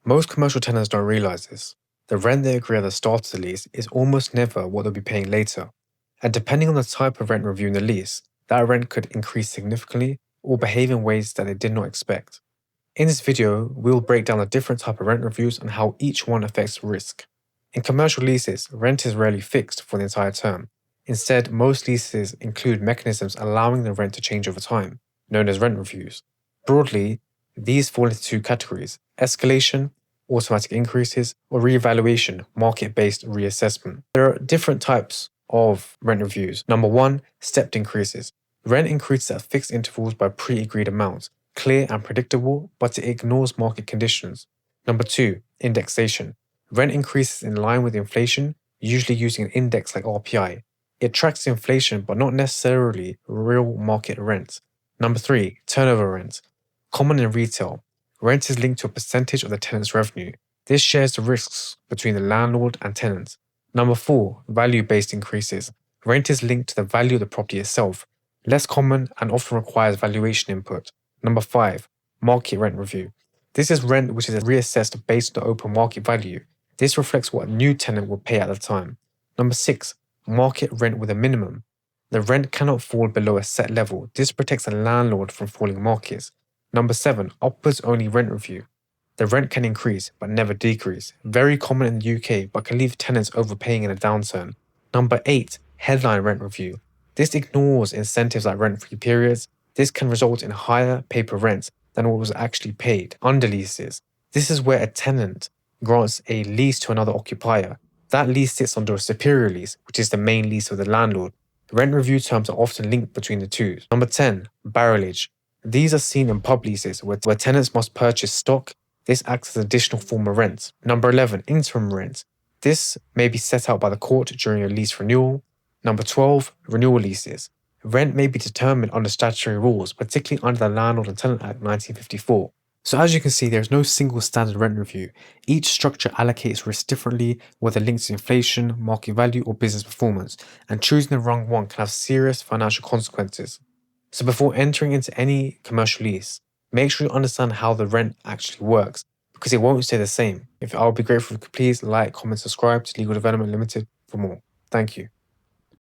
Most commercial tenants don't realize this. The rent they agree at the start of the lease is almost never what they'll be paying later. And depending on the type of rent review in the lease, that rent could increase significantly or behave in ways that they did not expect. In this video, we'll break down the different type of rent reviews and how each one affects risk. In commercial leases, rent is rarely fixed for the entire term. Instead, most leases include mechanisms allowing the rent to change over time, known as rent reviews. Broadly, these fall into two categories: escalation, automatic increases, or reevaluation, market-based reassessment. There are different types of rent reviews. Number one, stepped increases. Rent increases at fixed intervals by pre-agreed amounts, clear and predictable, but it ignores market conditions. Number two, indexation. Rent increases in line with inflation, usually using an index like RPI. It tracks inflation but not necessarily real market rent. Number three, turnover rent. Common in retail. Rent is linked to a percentage of the tenant's revenue. This shares the risks between the landlord and tenant. Number four, value-based increases. Rent is linked to the value of the property itself. Less common and often requires valuation input. Number five, market rent review. This is rent which is reassessed based on the open market value. This reflects what a new tenant will pay at the time. Number six, market rent with a minimum. The rent cannot fall below a set level. This protects the landlord from falling markets. Number seven, upwards only rent review. The rent can increase but never decrease. Very common in the UK but can leave tenants overpaying in a downturn. Number eight, headline rent review. This ignores incentives like rent-free periods. This can result in higher paper rents than what was actually paid. Underleases. This is where a tenant grants a lease to another occupier. That lease sits under a superior lease, which is the main lease of the landlord. Rent review terms are often linked between the two. Number 10, barrelage. These are seen in pub leases where tenants must purchase stock. This acts as an additional form of rent. Number 11, interim rent. This may be set out by the court during a lease renewal. Number 12, renewal leases. Rent may be determined under statutory rules, particularly under the Landlord and Tenant Act 1954. So as you can see, there is no single standard rent review. Each structure allocates risk differently, whether linked to inflation, market value, or business performance, and choosing the wrong one can have serious financial consequences. So before entering into any commercial lease, make sure you understand how the rent actually works, because it won't stay the same. I would be grateful if you could please like, comment, subscribe to Legal Development Limited for more. Thank you.